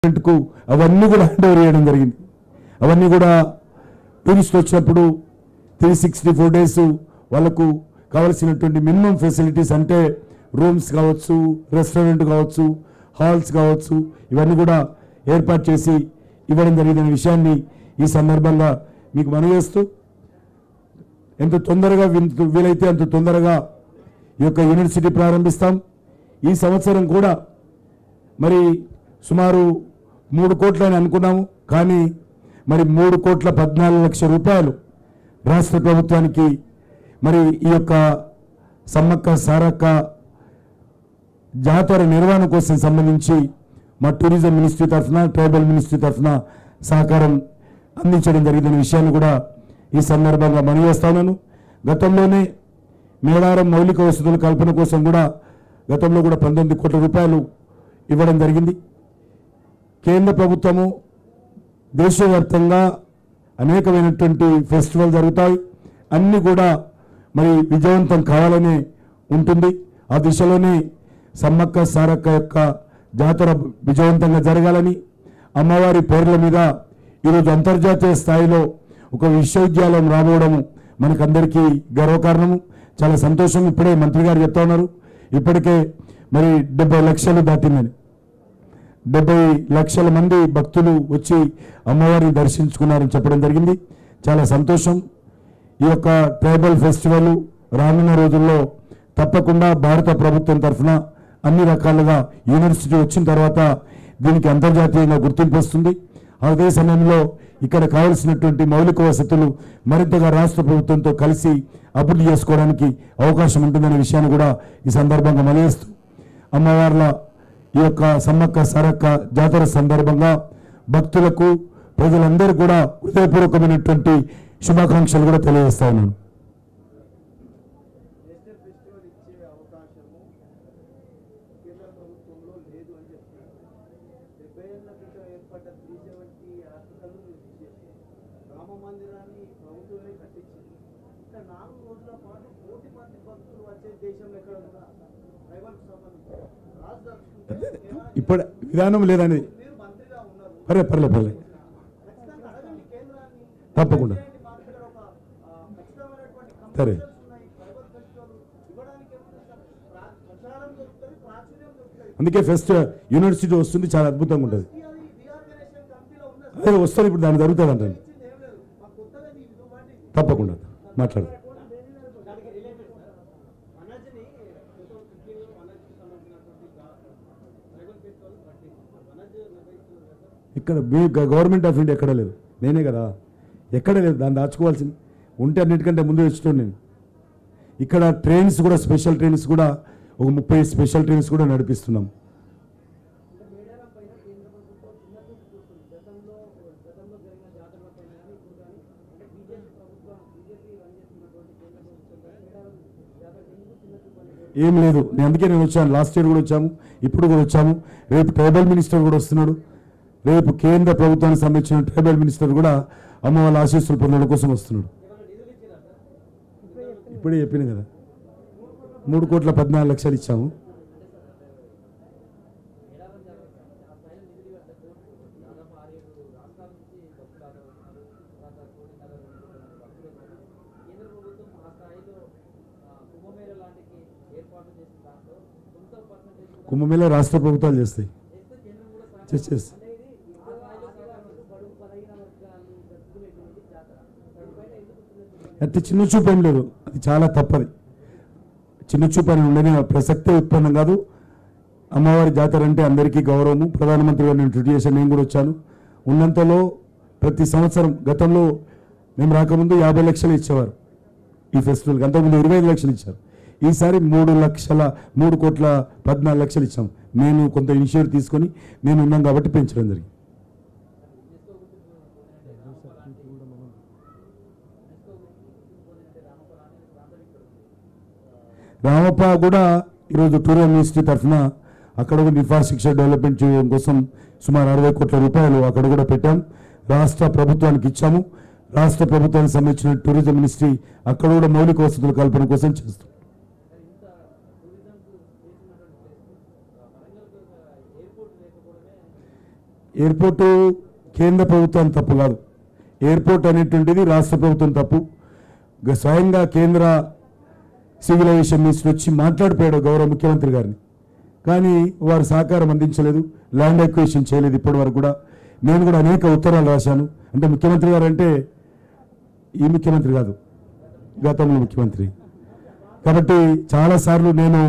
అవన్నీ కూడా hand over చేయడం జరిగింది. అవన్నీ కూడా టూరిస్ట్ వచ్చినప్పుడు 364 days వాళ్ళకు కావాల్సినటువంటి మినిమం ఫెసిలిటీస్ అంటే రూమ్స్ కావచ్చు, రెస్టారెంట్ కావచ్చు, హాల్స్ కావచ్చు, ఇవన్నీ కూడా ఏర్పాటు చేసి ఇవ్వడం జరిగిందనే విషయాన్ని ఈ సందర్భంగా మీకు మనవి చేస్తూ ఎంత తొందరగా వీలైతే అంత తొందరగా ఈ యొక్క యూనివర్సిటీ ప్రారంభిస్తాం. ఈ సంవత్సరం కూడా మరి సుమారు 3 కోట్లు అని అనుకున్నాము, కానీ మరి 3,14,00,000 రూపాయలు రాష్ట్ర ప్రభుత్వానికి మరి ఈ యొక్క సమ్మక్క సారక్క జాతర నిర్వహణ కోసం సంబంధించి మా టూరిజం మినిస్ట్రీ తరఫున, ట్రైబల్ మినిస్ట్రీ తరఫున సహకారం అందించడం జరిగిన విషయాన్ని కూడా ఈ సందర్భంగా మనవి చేస్తా ఉన్నాను. గతంలోనే మేడారం మౌలిక వసతుల కల్పన కోసం కూడా గతంలో కూడా 19 కోట్ల రూపాయలు ఇవ్వడం జరిగింది. కేంద్ర ప్రభుత్వము దేశవ్యాప్తంగా అనేకమైనటువంటి ఫెస్టివల్ జరుగుతాయి, అన్నీ కూడా మరి విజయవంతం కావాలనే ఉంటుంది. ఆ దిశలోనే సమ్మక్క సారక్క యొక్క జాతర విజయవంతంగా జరగాలని అమ్మవారి పేర్ల మీద ఈరోజు అంతర్జాతీయ స్థాయిలో ఒక విశ్వవిద్యాలయం రాబోవడము మనకందరికీ గర్వకారణము, చాలా సంతోషం. ఇప్పుడే మంత్రి గారు చెప్తా ఉన్నారు, ఇప్పటికే మరి 70 లక్షలు దాటిందని. 70 లక్షల మంది భక్తులు వచ్చి అమ్మవారిని దర్శించుకున్నారని చెప్పడం జరిగింది. చాలా సంతోషం. ఈ యొక్క ట్రైబల్ ఫెస్టివల్ రానున్న రోజుల్లో తప్పకుండా భారత ప్రభుత్వం తరఫున అన్ని రకాలుగా యూనివర్సిటీ వచ్చిన తర్వాత దీనికి అంతర్జాతీయంగా గుర్తింపు వస్తుంది. అదే సమయంలో ఇక్కడ కావలసినటువంటి మౌలిక వసతులు మరింతగా రాష్ట్ర ప్రభుత్వంతో కలిసి అభివృద్ధి చేసుకోవడానికి అవకాశం ఉంటుందనే విషయాన్ని కూడా ఈ సందర్భంగా మనవేస్తూ అమ్మవార్ల ఈ యొక్క సమ్మక్క సారక్క జాతర సందర్భంగా భక్తులకు ప్రజలందరూ కూడా హృదయపూర్వకమైనటువంటి శుభాకాంక్షలు కూడా తెలియజేస్తా ఉన్నాను. ఇప్పుడు విధానం లేదని పర్లేదు తప్పకుండా సరే. అందుకే ఫస్ట్ యూనివర్సిటీ వస్తుంది, చాలా అద్భుతంగా ఉంటుంది. అదే వస్తుంది, ఇప్పుడు దాన్ని జరుగుతుంది అంటాను. తప్పకుండా మాట్లాడు. ఇక్కడ మీ గవర్నమెంట్ ఆఫ్ ఇండియా ఎక్కడ లేదు, నేనే కదా, ఎక్కడ లేదు. దాన్ని దాచుకోవాల్సింది ఉంటే అన్నిటికంటే ముందు తెచ్చుకోండి. నేను ఇక్కడ ట్రైన్స్ కూడా, స్పెషల్ ట్రైన్స్ కూడా ఒక 30 స్పెషల్ ట్రైన్స్ కూడా నడిపిస్తున్నాం. ఏం లేదు, అందుకే నేను వచ్చాను. లాస్ట్ ఇయర్ కూడా వచ్చాము, ఇప్పుడు కూడా వచ్చాము. రేపు ట్రైబల్ మినిస్టర్ కూడా వస్తున్నాడు. రేపు కేంద్ర ప్రభుత్వానికి సంబంధించిన ట్రైబల్ మినిస్టర్ కూడా అమ్మ వాళ్ళ ఆశీస్సులు పొందడం కోసం వస్తున్నాడు. ఇప్పుడే చెప్పిన కదా, 3,14,00,000 ఇచ్చాము. కుంభమేళ రాష్ట్ర ప్రభుత్వాలు చేస్తాయి. అంటే చిన్న చూపు ఏం లేదు, అది చాలా తప్పది. చిన్న చూపు అని ఉండని ప్రసక్తే ఉత్పన్నం కాదు. అమ్మవారి జాతర అంటే అందరికీ గౌరవము. ప్రధానమంత్రి గారిని ఇంట్రడ్యూస్ చేశాను, నేను కూడా వచ్చాను. ఉన్నంతలో ప్రతి సంవత్సరం, గతంలో మేము రాకముందు 50 లక్షలు ఇచ్చేవారు ఈ ఫెస్టివల్కి, అంతకుముందు 25 లక్షలు ఇచ్చారు. ఈసారి 3,14,00,000 ఇచ్చాము. నేను కొంత ఇనిషియేటివ్ తీసుకొని నేను ఉన్నాం కాబట్టి పెంచడం జరిగింది. రామప్ప కూడా ఈరోజు టూరిజం మినిస్ట్రీ తరఫున అక్కడ కూడా ఇన్ఫ్రాస్ట్రక్చర్ డెవలప్మెంట్ చేయడం కోసం సుమారు 60 కోట్ల రూపాయలు అక్కడ కూడా పెట్టాం. రాష్ట్ర ప్రభుత్వానికి ఇచ్చాము. రాష్ట్ర ప్రభుత్వానికి సంబంధించిన టూరిజం మినిస్ట్రీ అక్కడ కూడా మౌలిక వసతుల కల్పన కోసం చేస్తాం. ఎయిర్పోర్టు కేంద్ర ప్రభుత్వం తప్పు కాదు, ఎయిర్పోర్ట్ అనేటువంటిది రాష్ట్ర ప్రభుత్వం తప్పు. స్వయంగా కేంద్ర సివిల్ ఏవియేషన్ మినిస్టర్ వచ్చి మాట్లాడిపోయాడు గౌరవ ముఖ్యమంత్రి గారిని, కానీ వారు సహకారం అందించలేదు, ల్యాండ్ ఎక్విజిషన్ చేయలేదు ఇప్పటి వరకు కూడా. నేను కూడా అనేక ఉత్తరాలు రాశాను. అంటే ముఖ్యమంత్రి గారు అంటే ఈ ముఖ్యమంత్రి కాదు, గతంలో ముఖ్యమంత్రి. కాబట్టి చాలాసార్లు నేను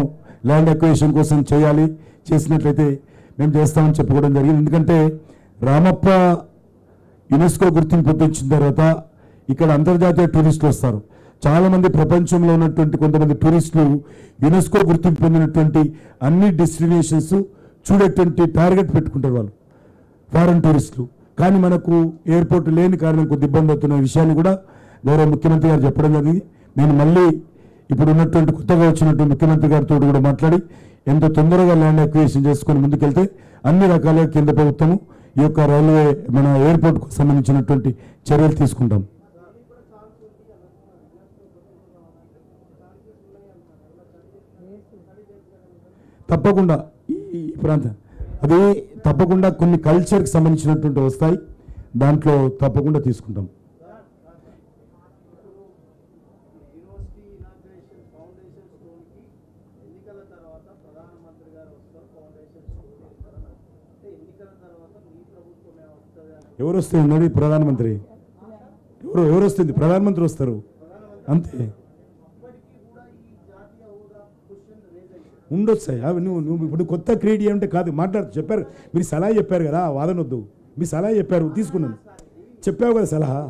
ల్యాండ్ ఎక్విజిషన్ కోసం చేయాలి, చేసినట్లయితే మేము చేస్తామని చెప్పుకోవడం జరిగింది. ఎందుకంటే రామప్ప యునెస్కో గుర్తింపు వచ్చిన తర్వాత ఇక్కడ అంతర్జాతీయ టూరిస్టులు వస్తారు. చాలామంది ప్రపంచంలో ఉన్నటువంటి కొంతమంది టూరిస్టులు యునెస్కో గుర్తింపు పొందినటువంటి అన్ని డెస్టినేషన్స్ చూడేటువంటి టార్గెట్ పెట్టుకుంటారు వాళ్ళు, ఫారెన్ టూరిస్టులు. కానీ మనకు ఎయిర్పోర్ట్ లేని కారణం కొద్ది ఇబ్బంది అవుతున్న విషయాన్ని కూడా గౌరవ ముఖ్యమంత్రి గారు చెప్పడం జరిగింది. నేను మళ్ళీ ఇప్పుడు ఉన్నటువంటి కొత్తగా వచ్చినటువంటి ముఖ్యమంత్రి గారితో కూడా మాట్లాడి ఎంత తొందరగా ల్యాండ్ అక్విజిషన్ చేసుకొని ముందుకెళ్తే అన్ని రకాలుగా కేంద్ర ప్రభుత్వము ఈ యొక్క రైల్వే మన ఎయిర్పోర్ట్కు సంబంధించినటువంటి చర్యలు తీసుకుంటాం. తప్పకుండా ఈ ప్రాంతం అది తప్పకుండా కొన్ని కల్చర్కి సంబంధించినటువంటి వస్తాయి, దాంట్లో తప్పకుండా తీసుకుంటాం. ఎవరు వస్తే ఉన్నాడు ప్రధానమంత్రి? ఎవరు వస్తుంది? ప్రధానమంత్రి వస్తారు అంతే. ఉండొచ్చు అవి నువ్వు ఇప్పుడు కొత్త క్రియేట్ చేయాలంటే కాదు, మాట్లాడుతూ చెప్పారు మీరు సలహా చెప్పారు కదా, వాదన వద్దు. మీ సలహా చెప్పారు, తీసుకున్నాను. చెప్పావు కదా సలహా,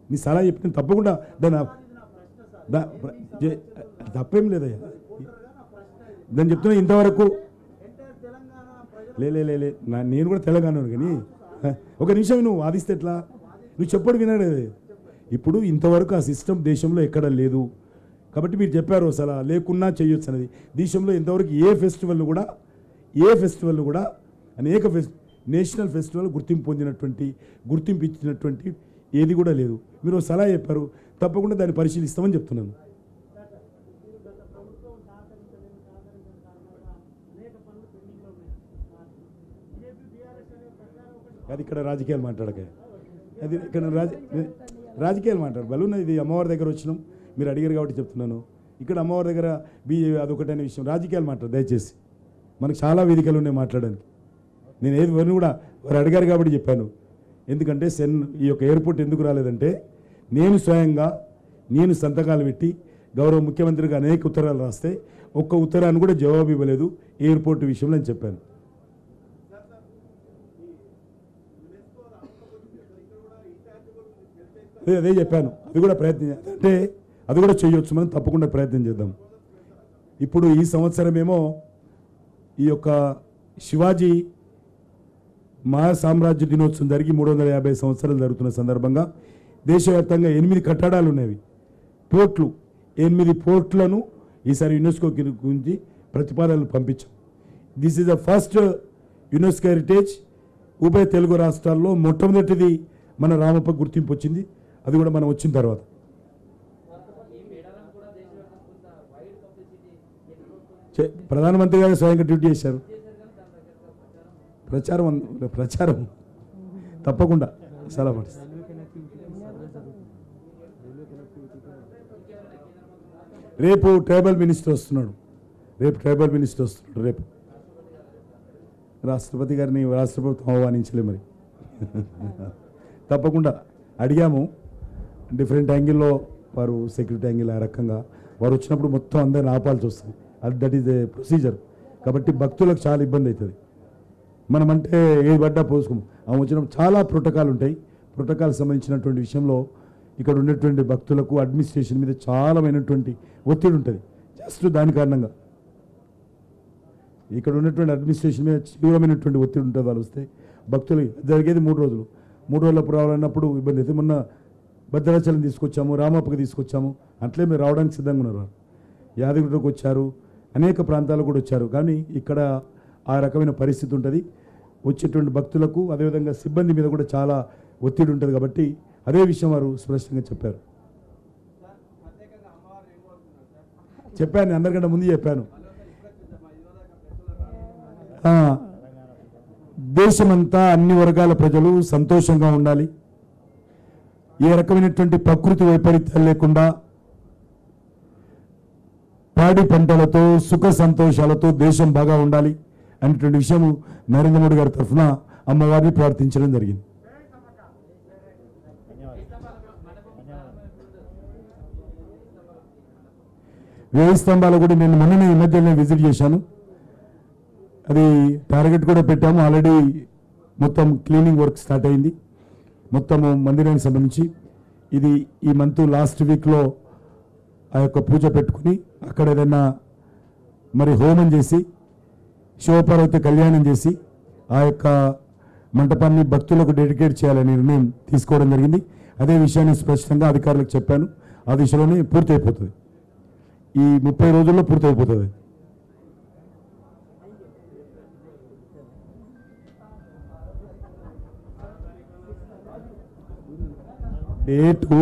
మీ సలహా చెప్పిన తప్పకుండా తప్పేం లేదయ్యా. దాన్ని చెప్తున్నా ఇంతవరకు లే నేను కూడా తెలంగాణ కానీ ఒక నిమిషం నువ్వు వాదిస్తే ఎట్లా? నువ్వు చెప్పడు వినడు. ఇప్పుడు ఇంతవరకు ఆ సిస్టమ్ దేశంలో ఎక్కడ లేదు కాబట్టి మీరు చెప్పారు అసలు లేకున్నా చేయొచ్చు అనేది. దేశంలో ఇంతవరకు ఏ ఫెస్టివల్ కూడా అనేక నేషనల్ ఫెస్టివల్ గుర్తింపు ఇచ్చినటువంటి ఏది కూడా లేదు. మీరు సలహా చెప్పారు, తప్పకుండా దాన్ని పరిశీలిస్తామని చెప్తున్నాను. అది ఇక్కడ రాజకీయాలు మాట్లాడక, అది ఇక్కడ రాజకీయాలు మాట్లాడు బలున్న. ఇది అమ్మవారి దగ్గర వచ్చినాం, మీరు అడిగారు కాబట్టి చెప్తున్నాను. ఇక్కడ అమ్మవారి దగ్గర అదొకటనే విషయం, రాజకీయాలు మాట్లాడు దయచేసి. మనకు చాలా వేదికలు ఉన్నాయి మాట్లాడడానికి. నేను ఏది వారిని కూడా వారు అడిగారు కాబట్టి చెప్పాను. ఎందుకంటే ఈ యొక్క ఎయిర్పోర్ట్ ఎందుకు రాలేదంటే నేను స్వయంగా సంతకాలు పెట్టి గౌరవ ముఖ్యమంత్రికి అనేక ఉత్తరాలు రాస్తే ఒక్క ఉత్తరాన్ని కూడా జవాబు ఇవ్వలేదు ఎయిర్పోర్ట్ విషయంలో అని చెప్పాను. అదే చెప్పాను, అది కూడా ప్రయత్నం అంటే అది కూడా చేయొచ్చు, మనం తప్పకుండా ప్రయత్నం చేద్దాం. ఇప్పుడు ఈ సంవత్సరమేమో ఈ యొక్క శివాజీ మహాసామ్రాజ్య దినోత్సవం జరిగి 350 సంవత్సరాలు జరుగుతున్న సందర్భంగా దేశవ్యాప్తంగా 8 కట్టడాలు ఉన్నవి, పోర్ట్లు. 8 పోర్ట్లను ఈసారి యునెస్కో గురించి ప్రతిపాదనలు పంపించాం. This is the first UNESCO heritage. ఉభయ తెలుగు రాష్ట్రాల్లో మొట్టమొదటిది మన రామప్ప గుర్తింపు వచ్చింది. అది కూడా మనం వచ్చిన తర్వాత ప్రధానమంత్రి గారు స్వయంగా ట్వీట్ చేశారు. ప్రచారం తప్పకుండా సలహా. రేపు ట్రైబల్ మినిస్టర్ వస్తున్నాడు. రేపు రాష్ట్రపతి గారిని రాష్ట్రపతి ఆహ్వానించలే మరి. తప్పకుండా అడిగాము, డిఫరెంట్ యాంగిల్లో వారు సెక్యూరిటీ యాంగిల్ ఆ రకంగా వారు వచ్చినప్పుడు మొత్తం అందరిని ఆపాల్సి వస్తుంది. That is a procedure. కాబట్టి భక్తులకు చాలా ఇబ్బంది అవుతుంది. మనం అంటే ఏది పడ్డా పోసుకోము. ఆమె వచ్చినప్పుడు చాలా ప్రోటోకాల్ ఉంటాయి. ప్రోటోకాల్ సంబంధించినటువంటి విషయంలో ఇక్కడ ఉన్నటువంటి భక్తులకు అడ్మినిస్ట్రేషన్ మీద చాలామైనటువంటి ఒత్తిడి ఉంటుంది. జస్ట్ దాని కారణంగా ఇక్కడ ఉన్నటువంటి అడ్మినిస్ట్రేషన్ మీద తీవ్రమైనటువంటి ఒత్తిడి ఉంటుంది. వాళ్ళు వస్తే భక్తులు జరిగేది 3 రోజులు. 3 రోజులప్పుడు రావాలన్నప్పుడు ఇబ్బంది అయితే మొన్న భద్రాచలం తీసుకొచ్చాము, రామప్పకి తీసుకొచ్చాము. అట్లే మీరు రావడానికి సిద్ధంగా ఉన్నారు. యాదగిరిలోకి వచ్చారు, అనేక ప్రాంతాలు కూడా వచ్చారు. కానీ ఇక్కడ ఆ రకమైన పరిస్థితి ఉంటుంది. వచ్చేటువంటి భక్తులకు అదేవిధంగా సిబ్బంది మీద కూడా చాలా ఒత్తిడి ఉంటుంది. కాబట్టి అదే విషయం వారు స్పష్టంగా చెప్పారు. అందరికంటే ముందు చెప్పాను. దేశమంతా అన్ని వర్గాల ప్రజలు సంతోషంగా ఉండాలి, ఏ రకమైనటువంటి ప్రకృతి వైపరీత్యాలు లేకుండా పాడి పంటలతో సుఖ సంతోషాలతో దేశం బాగా ఉండాలి అనేటువంటి విషయం నరేంద్ర మోడీ గారి తరఫున అమ్మవారిని ప్రార్థించడం జరిగింది. వేయి స్తంభాలు కూడా నేను మొన్ననే ఈ మధ్యనే విజిట్ చేశాను. అది టార్గెట్ కూడా పెట్టాము. ఆల్రెడీ మొత్తం క్లీనింగ్ వర్క్ స్టార్ట్ అయింది మొత్తము మందిరానికి సంబంధించి. ఇది ఈ మంత్ లాస్ట్ వీక్లో ఆ యొక్క పూజ పెట్టుకుని అక్కడ ఏదైనా మరి హోమం చేసి శివపార్వతి కళ్యాణం చేసి ఆ యొక్క మంటపాన్ని భక్తులకు డెడికేట్ చేయాలనే నిర్ణయం తీసుకోవడం జరిగింది. అదే విషయాన్ని స్పష్టంగా అధికారులకు చెప్పాను. ఆ దిశలోనే పూర్తి అయిపోతుంది, ఈ 30 రోజుల్లో పూర్తి అయిపోతుంది. డేటు